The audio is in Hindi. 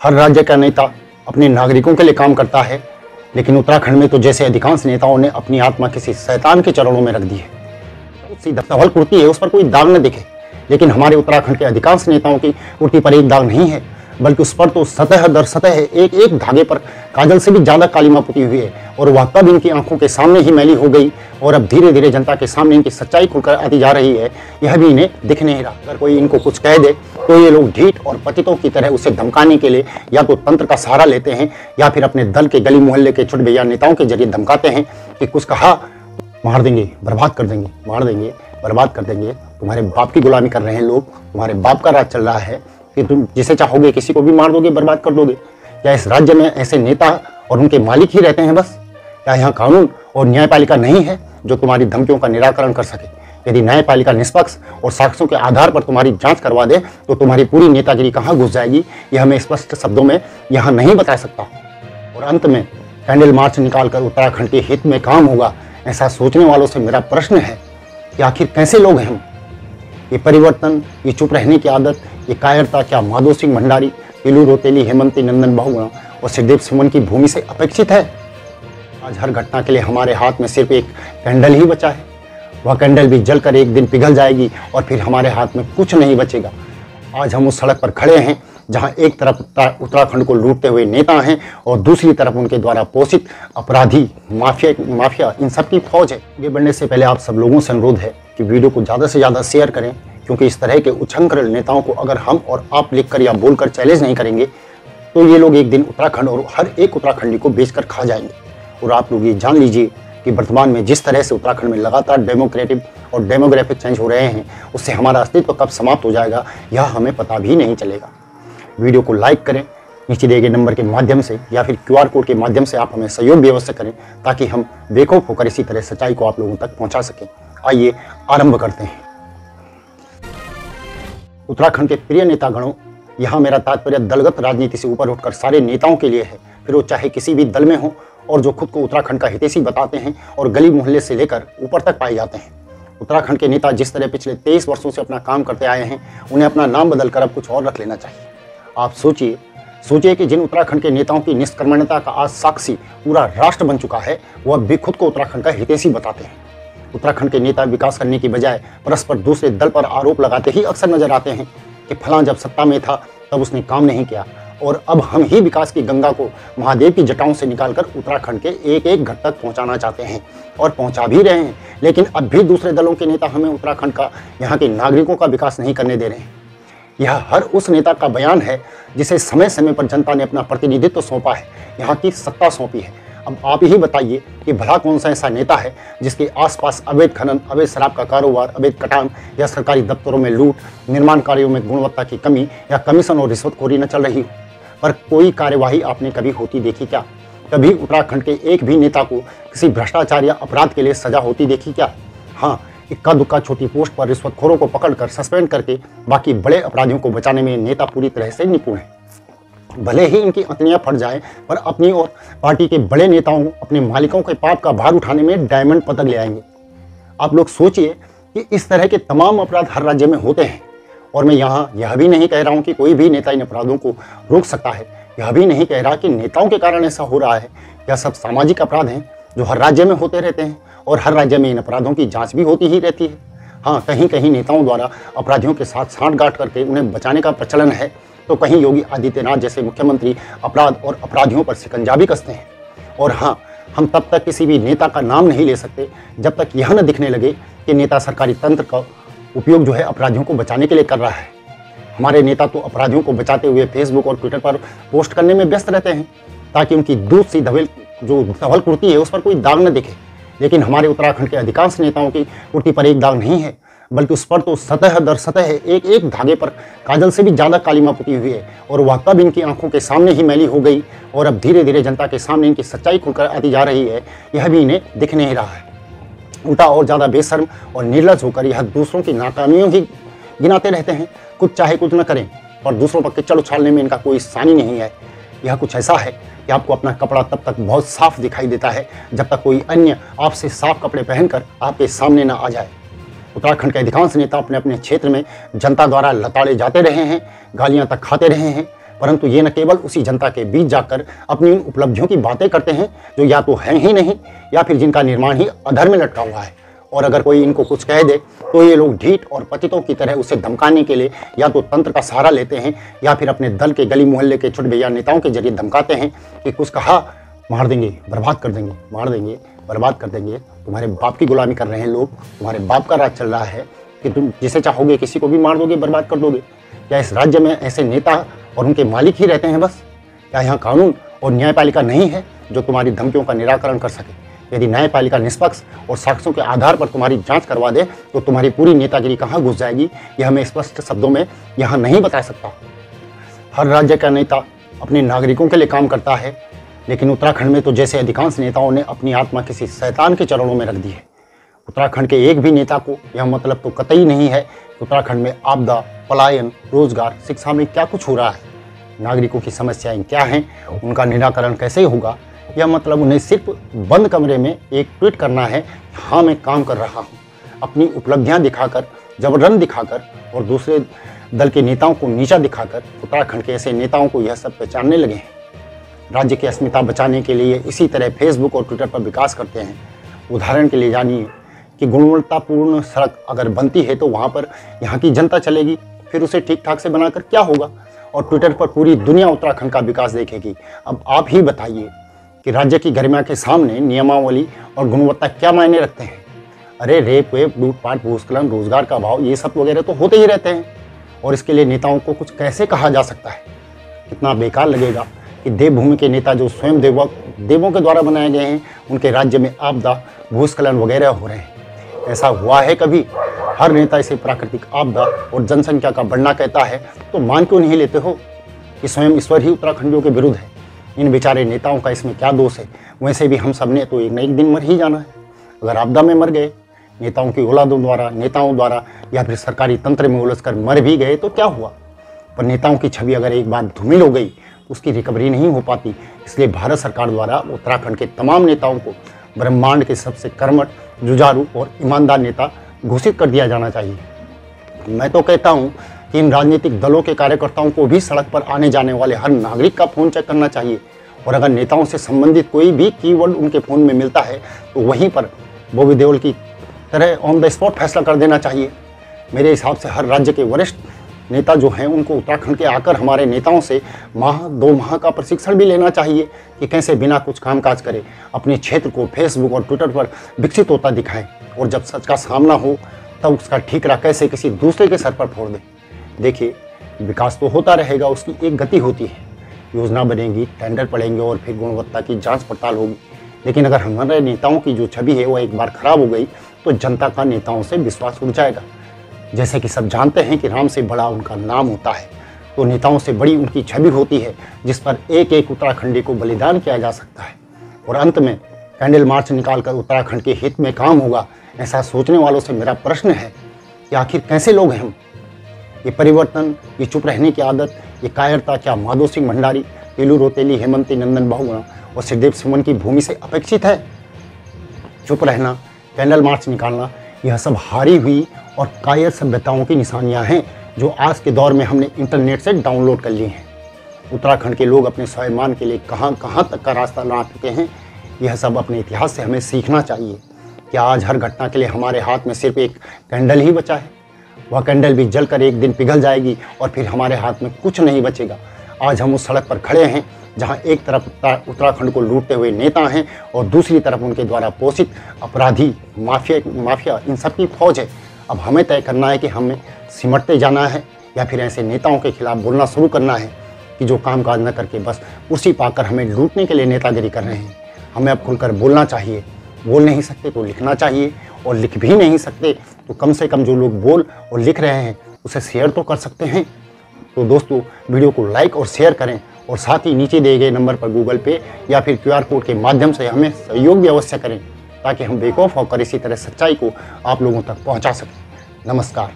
हर राज्य का नेता अपने नागरिकों के लिए काम करता है, लेकिन उत्तराखंड में तो जैसे अधिकांश नेताओं ने अपनी आत्मा किसी शैतान के चरणों में रख दी है। सीधा धवल कुर्ती है, उस पर कोई दाग न दिखे, लेकिन हमारे उत्तराखंड के अधिकांश नेताओं की कुर्ती पर एक दाग नहीं है, बल्कि उस पर तो सतह दर सतह एक एक धागे पर काजल से भी ज्यादा कालिमा पुती हुई है। और वह कब इनकी आंखों के सामने ही मैली हो गई और अब धीरे धीरे जनता के सामने इनकी सच्चाई खुलकर आती जा रही है, यह भी इन्हें दिख नहीं रहा। अगर कोई इनको कुछ कह दे तो ये लोग ढीठ और पतितों की तरह उसे धमकाने के लिए या तो तंत्र का सहारा लेते हैं या फिर अपने दल के गली मोहल्ले के छुट भैया नेताओं के जरिए धमकाते हैं कि कुछ कहा मार देंगे, बर्बाद कर देंगे, मार देंगे, बर्बाद कर देंगे। तुम्हारे बाप की गुलामी कर रहे हैं लोग, तुम्हारे बाप का राज चल रहा है कि तुम जिसे चाहोगे किसी को भी मार दोगे, बर्बाद कर दोगे। क्या इस राज्य में ऐसे नेता और उनके मालिक ही रहते हैं बस? क्या यहाँ कानून और न्यायपालिका नहीं है जो तुम्हारी धमकियों का निराकरण कर सके? यदि न्यायपालिका निष्पक्ष और साक्ष्यों के आधार पर तुम्हारी जांच करवा दे तो तुम्हारी पूरी नेतागिरी कहाँ घुस जाएगी, यह मैं स्पष्ट शब्दों में यहाँ नहीं बता सकता। और अंत में कैंडल मार्च निकालकर उत्तराखंड के हित में काम होगा, ऐसा सोचने वालों से मेरा प्रश्न है कि आखिर कैसे लोग हैं हम? ये परिवर्तन, ये चुप रहने की आदत, ये कायरता क्या माधो सिंह भंडारी, पीलू रोतेली, हेमंती नंदन बहुगुणा और सिद्धेव सुमन की भूमि से अपेक्षित है? आज हर घटना के लिए हमारे हाथ में सिर्फ एक कैंडल ही बचा है। वह कैंडल भी जलकर एक दिन पिघल जाएगी और फिर हमारे हाथ में कुछ नहीं बचेगा। आज हम उस सड़क पर खड़े हैं जहां एक तरफ उत्तराखंड को लूटते हुए नेता हैं और दूसरी तरफ उनके द्वारा पोषित अपराधी माफिया इन सब की फौज है। आगे बढ़ने से पहले आप सब लोगों से अनुरोध है कि वीडियो को ज़्यादा से ज़्यादा शेयर करें, क्योंकि इस तरह के उच्छृंखल नेताओं को अगर हम और आप लिखकर या बोलकर चैलेंज नहीं करेंगे तो ये लोग एक दिन उत्तराखंड और हर एक उत्तराखंडी को बेचकर खा जाएंगे। और आप लोग ये जान लीजिए कि वर्तमान में जिस तरह से उत्तराखंड में लगातार डेमोक्रेटिक और डेमोग्राफिक चेंज हो रहे हैं, उससे हमारा अस्तित्व कब समाप्त हो जाएगा यह हमें पता भी नहीं चलेगा। वीडियो को लाइक करें, नीचे दिए गए नंबर के माध्यम से या फिर QR कोड के माध्यम से आप हमें सहयोग भी अवश्य करें, ताकि हम बेखौफ होकर इसी तरह सच्चाई को आप लोगों तक पहुंचा सकें। आइए आरंभ करते हैं। उत्तराखंड के प्रिय नेतागणों, यहाँ मेरा तात्पर्य दलगत राजनीति से ऊपर उठकर सारे नेताओं के लिए है, फिर वो चाहे किसी भी दल में हो और जो खुद को उत्तराखंड का हितैषी बताते हैं और गली मोहल्ले से लेकर ऊपर तक पाए जाते हैं। उत्तराखंड के नेता जिस तरह पिछले 23 वर्षों से अपना काम करते आए हैं, उन्हें अपना नाम बदलकर अब कुछ और रख लेना चाहिए। आप सोचिए कि जिन उत्तराखंड के नेताओं की निष्कर्मण्यता का आज साक्षी पूरा राष्ट्र बन चुका है, वो अब भी खुद को उत्तराखंड का हितैषी बताते हैं। उत्तराखंड के नेता विकास करने की बजाय परस्पर दूसरे दल पर आरोप लगाते ही अक्सर नजर आते हैं कि फलां जब सत्ता में था तब उसने काम नहीं किया और अब हम ही विकास की गंगा को महादेव की जटाओं से निकालकर उत्तराखंड के एक एक घर तक पहुंचाना चाहते हैं और पहुंचा भी रहे हैं। लेकिन अब भी दूसरे दलों के नेता हमें उत्तराखंड का, यहाँ के नागरिकों का विकास नहीं करने दे रहे हैं। यह हर उस नेता का बयान है जिसे समय समय पर जनता ने अपना प्रतिनिधित्व सौंपा है, यहाँ की सत्ता सौंपी है। अब आप ही बताइए कि भला कौन सा ऐसा नेता है जिसके आसपास अवैध खनन, अवैध शराब का कारोबार, अवैध कटान या सरकारी दफ्तरों में लूट, निर्माण कार्यों में गुणवत्ता की कमी या कमीशन और रिश्वतखोरी न चल रही हो? पर कोई कार्यवाही आपने कभी होती देखी क्या? कभी उत्तराखंड के एक भी नेता को किसी भ्रष्टाचार या अपराध के लिए सजा होती देखी क्या? हाँ, इक्का दुक्का छोटी पोस्ट पर रिश्वतखोरों को पकड़कर सस्पेंड करके बाकी बड़े अपराधियों को बचाने में नेता पूरी तरह से निपुण है। भले ही इनकी अंतड़ियां फट जाएं, पर अपनी और पार्टी के बड़े नेताओं अपने मालिकों के पाप का भार उठाने में डायमंड पदक ले आएंगे। आप लोग सोचिए कि इस तरह के तमाम अपराध हर राज्य में होते हैं और मैं यहाँ यह भी नहीं कह रहा हूँ कि कोई भी नेता इन अपराधों को रोक सकता है, यह भी नहीं कह रहा कि नेताओं के कारण ऐसा हो रहा है। यह सब सामाजिक अपराध हैं जो हर राज्य में होते रहते हैं और हर राज्य में इन अपराधों की जांच भी होती ही रहती है। हाँ, कहीं कहीं नेताओं द्वारा अपराधियों के साथ सांठगांठ करके उन्हें बचाने का प्रचलन है, तो कहीं योगी आदित्यनाथ जैसे मुख्यमंत्री अपराध और अपराधियों पर शिकंजा भी कसते हैं। और हाँ, हम तब तक किसी भी नेता का नाम नहीं ले सकते जब तक यह न दिखने लगे कि नेता सरकारी तंत्र का उपयोग जो है अपराधियों को बचाने के लिए कर रहा है। हमारे नेता तो अपराधियों को बचाते हुए फेसबुक और ट्विटर पर पोस्ट करने में व्यस्त रहते हैं ताकि उनकी दूध सी धवल कुर्ती है उस पर कोई दाग न दिखे। लेकिन हमारे उत्तराखंड के अधिकांश नेताओं की कुर्ती पर एक दाग नहीं है, बल्कि उस पर तो सतह दर सतह एक एक धागे पर काजल से भी ज्यादा कालिमा पुती हुई है। और वह कब इनकी आंखों के सामने ही मैली हो गई और अब धीरे धीरे जनता के सामने इनकी सच्चाई खुलकर आती जा रही है, यह भी इन्हें दिख नहीं रहा है। उल्टा और ज़्यादा बेशर्म और निर्लज होकर यह दूसरों की नाकामियों ही गिनाते रहते हैं। कुछ चाहे कुछ न करें और दूसरों पर कीचड़ उछालने में इनका कोई सानी नहीं है। यह कुछ ऐसा है कि आपको अपना कपड़ा तब तक बहुत साफ दिखाई देता है जब तक कोई अन्य आपसे साफ कपड़े पहनकर आपके सामने न आ जाए। उत्तराखंड के अधिकांश नेता अपने अपने क्षेत्र में जनता द्वारा लताड़े जाते रहे हैं, गालियां तक खाते रहे हैं, परंतु ये न केवल उसी जनता के बीच जाकर अपनी उन उपलब्धियों की बातें करते हैं जो या तो हैं ही नहीं या फिर जिनका निर्माण ही अधर में लटका हुआ है। और अगर कोई इनको कुछ कह दे तो ये लोग ढीठ और पतितों की तरह उसे धमकाने के लिए या तो तंत्र का सहारा लेते हैं या फिर अपने दल के गली मोहल्ले के छोटे भैया नेताओं के जरिए धमकाते हैं कि कुछ कहा मार देंगे, बर्बाद कर देंगे, मार देंगे, बर्बाद कर देंगे। तुम्हारे बाप की गुलामी कर रहे हैं लोग, तुम्हारे बाप का राज चल रहा है कि तुम जिसे चाहोगे किसी को भी मार दोगे, बर्बाद कर दोगे। क्या इस राज्य में ऐसे नेता और उनके मालिक ही रहते हैं बस? क्या यहाँ कानून और न्यायपालिका नहीं है जो तुम्हारी धमकियों का निराकरण कर सके? यदि न्यायपालिका निष्पक्ष और साक्ष्यों के आधार पर तुम्हारी जांच करवा दे तो तुम्हारी पूरी नेतागिरी कहाँ घुस जाएगी, यह मैं स्पष्ट शब्दों में यहाँ नहीं बता सकता। हर राज्य का नेता अपने नागरिकों के लिए काम करता है, लेकिन उत्तराखंड में तो जैसे अधिकांश नेताओं ने अपनी आत्मा किसी शैतान के चरणों में रख दी है। उत्तराखंड के एक भी नेता को यह मतलब तो कतई नहीं है कि उत्तराखंड में आपदा, पलायन, रोजगार, शिक्षा में क्या कुछ हो रहा है, नागरिकों की समस्याएं क्या हैं, उनका निराकरण कैसे होगा। यह मतलब उन्हें सिर्फ बंद कमरे में एक ट्वीट करना है, हाँ मैं काम कर रहा हूँ, अपनी उपलब्धियाँ दिखाकर, जबरन दिखाकर और दूसरे दल के नेताओं को नीचा दिखाकर उत्तराखंड के ऐसे नेताओं को यह सब पहचानने लगे हैं। राज्य की अस्मिता बचाने के लिए इसी तरह फेसबुक और ट्विटर पर विकास करते हैं। उदाहरण के लिए जानिए कि गुणवत्तापूर्ण सड़क अगर बनती है तो वहाँ पर यहाँ की जनता चलेगी, फिर उसे ठीक ठाक से बनाकर क्या होगा, और ट्विटर पर पूरी दुनिया उत्तराखंड का विकास देखेगी। अब आप ही बताइए कि राज्य की गरिमा के सामने नियमावली और गुणवत्ता क्या मायने रखते हैं? अरे रेप वेप, लूटपाट, भूस्खलन, रोजगार का अभाव, ये सब वगैरह तो होते ही रहते हैं, और इसके लिए नेताओं को कुछ कैसे कहा जा सकता है? कितना बेकार लगेगा कि देवभूमि के नेता जो स्वयं देवों के द्वारा बनाए गए हैं, उनके राज्य में आपदा, भूस्खलन वगैरह हो रहे हैं। ऐसा हुआ है कभी? हर नेता इसे प्राकृतिक आपदा और जनसंख्या का बढ़ना कहता है, तो मान क्यों नहीं लेते हो कि स्वयं ईश्वर ही उत्तराखंडियों के विरुद्ध है? इन बेचारे नेताओं का इसमें क्या दोष है? वैसे भी हम सब ने तो एक न एक दिन मर ही जाना है। अगर आपदा में मर गए, नेताओं की औलादों द्वारा, नेताओं द्वारा या फिर सरकारी तंत्र में उलझकर मर भी गए तो क्या हुआ? पर नेताओं की छवि अगर एक बार धूमिल हो गई तो उसकी रिकवरी नहीं हो पाती। इसलिए भारत सरकार द्वारा उत्तराखंड के तमाम नेताओं को ब्रह्मांड के सबसे कर्मठ, जुझारू और ईमानदार नेता घोषित कर दिया जाना चाहिए। मैं तो कहता हूँ कि इन राजनीतिक दलों के कार्यकर्ताओं को भी सड़क पर आने जाने वाले हर नागरिक का फ़ोन चेक करना चाहिए, और अगर नेताओं से संबंधित कोई भी कीवर्ड उनके फ़ोन में मिलता है तो वहीं पर बॉबी देओल की तरह ऑन द स्पॉट फैसला कर देना चाहिए। मेरे हिसाब से हर राज्य के वरिष्ठ नेता जो हैं उनको उत्तराखंड के आकर हमारे नेताओं से माह 2 माह का प्रशिक्षण भी लेना चाहिए कि कैसे बिना कुछ कामकाज करे अपने क्षेत्र को फेसबुक और ट्विटर पर विकसित होता दिखाएं, और जब सच का सामना हो तब उसका ठीकरा कैसे किसी दूसरे के सर पर फोड़ दें। देखिए, विकास तो होता रहेगा, उसकी एक गति होती है। योजना बनेगी, टेंडर पड़ेंगे और फिर गुणवत्ता की जांच पड़ताल होगी। लेकिन अगर हमारे नेताओं की जो छवि है वो एक बार खराब हो गई तो जनता का नेताओं से विश्वास उठ जाएगा। जैसे कि सब जानते हैं कि राम से बड़ा उनका नाम होता है, तो नेताओं से बड़ी उनकी छवि होती है जिस पर एक एक उत्तराखंडी को बलिदान किया जा सकता है। और अंत में कैंडल मार्च निकालकर उत्तराखंड के हित में काम होगा, ऐसा सोचने वालों से मेरा प्रश्न है कि आखिर कैसे लोग हैं हम? ये परिवर्तन, ये चुप रहने की आदत, ये कायरता क्या माधो सिंह भंडारी, तीलू रोतेली, हेमंती नंदन बहुगुणा और सिद्धेव सुमन की भूमि से अपेक्षित है? चुप रहना, कैंडल मार्च निकालना, यह सब हारी हुई और कायर सभ्यताओं की निशानियां हैं जो आज के दौर में हमने इंटरनेट से डाउनलोड कर ली हैं। उत्तराखंड के लोग अपने स्वाभिमान के लिए कहां कहां तक का रास्ता ला चुके हैं, यह सब अपने इतिहास से हमें सीखना चाहिए। क्या आज हर घटना के लिए हमारे हाथ में सिर्फ एक कैंडल ही बचा है? वह कैंडल भी जलकर एक दिन पिघल जाएगी और फिर हमारे हाथ में कुछ नहीं बचेगा। आज हम उस सड़क पर खड़े हैं जहां एक तरफ उत्तराखंड को लूटते हुए नेता हैं और दूसरी तरफ उनके द्वारा पोषित अपराधी, माफिया इन सब की फौज है। अब हमें तय करना है कि हमें सिमटते जाना है या फिर ऐसे नेताओं के खिलाफ बोलना शुरू करना है कि जो काम काज न करके बस उसी पाकर हमें लूटने के लिए नेतागिरी कर रहे हैं। हमें अब खुलकर बोलना चाहिए। बोल नहीं सकते तो लिखना चाहिए, और लिख भी नहीं सकते तो कम से कम जो लोग बोल और लिख रहे हैं उसे शेयर तो कर सकते हैं। तो दोस्तों, वीडियो को लाइक और शेयर करें, और साथ ही नीचे दिए गए नंबर पर गूगल पे या फिर QR कोड के माध्यम से हमें सहयोग भी अवश्य करें, ताकि हम बेखौफ होकर इसी तरह सच्चाई को आप लोगों तक पहुंचा सकें। नमस्कार।